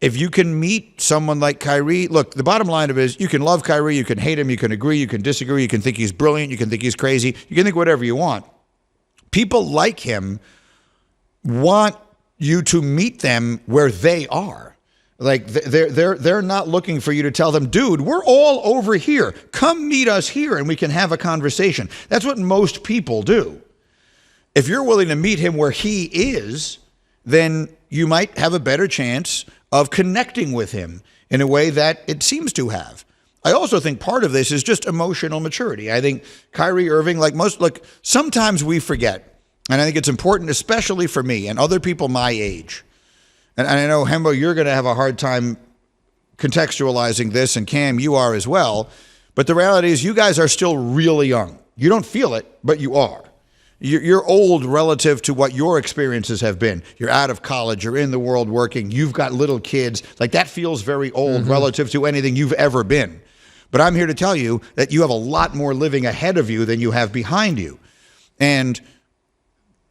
if you can meet someone like Kyrie, look, the bottom line of it is you can love Kyrie, you can hate him, you can agree, you can disagree, you can think he's brilliant, you can think he's crazy, you can think whatever you want. People like him want you to meet them where they are. Like they're not looking for you to tell them, dude, we're all over here. Come meet us here and we can have a conversation. That's what most people do. If you're willing to meet him where he is, then you might have a better chance of connecting with him in a way that it seems to have. I also think part of this is just emotional maturity. I think Kyrie Irving, sometimes we forget, and I think it's important, especially for me and other people my age. And I know, Hembo, you're going to have a hard time contextualizing this, and Cam, you are as well. But the reality is you guys are still really young. You don't feel it, but you are. You're old relative to what your experiences have been. You're out of college. You're in the world working. You've got little kids. Like, that feels very old relative to anything you've ever been. But I'm here to tell you that you have a lot more living ahead of you than you have behind you. And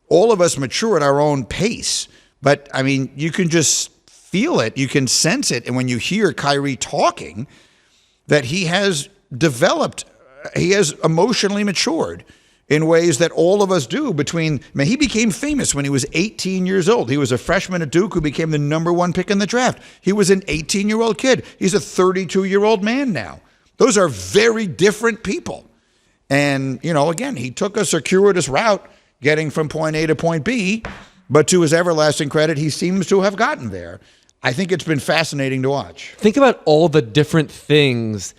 all of us mature at our own pace. But, I mean, you can just feel it. You can sense it. And when you hear Kyrie talking, that he has developed, he has emotionally matured in ways that all of us do. He became famous when he was 18 years old. He was a freshman at Duke who became the #1 pick in the draft. He was an 18-year-old kid. He's a 32-year-old man now. Those are very different people. And, again, he took a circuitous route getting from point A to point B, but to his everlasting credit, he seems to have gotten there. I think it's been fascinating to watch. Think about all the different things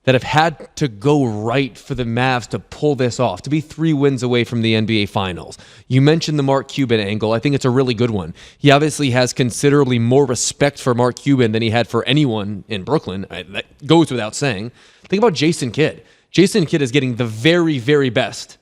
that have had to go right for the Mavs to pull this off, to be 3 wins away from the NBA Finals. You mentioned the Mark Cuban angle. I think it's a really good one. He obviously has considerably more respect for Mark Cuban than he had for anyone in Brooklyn. That goes without saying. Think about Jason Kidd. Jason Kidd is getting the very, very best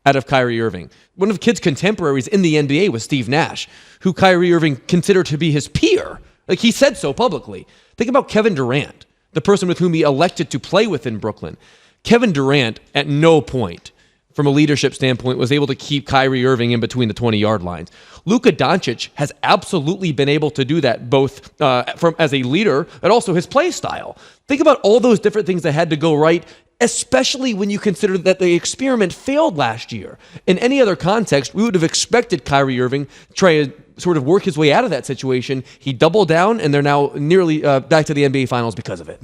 out of Kyrie Irving. One of Kidd's contemporaries in the NBA was Steve Nash, who Kyrie Irving considered to be his peer. Like, he said so publicly. Think about Kevin Durant, the person with whom he elected to play with in Brooklyn. Kevin Durant, at no point, from a leadership standpoint, was able to keep Kyrie Irving in between the 20-yard lines. Luka Doncic has absolutely been able to do that, both as a leader, but also his play style. Think about all those different things that had to go right, especially when you consider that the experiment failed last year. In any other context, we would have expected Kyrie Irving to try to sort of work his way out of that situation. He doubled down, and they're now nearly back to the NBA Finals because of it.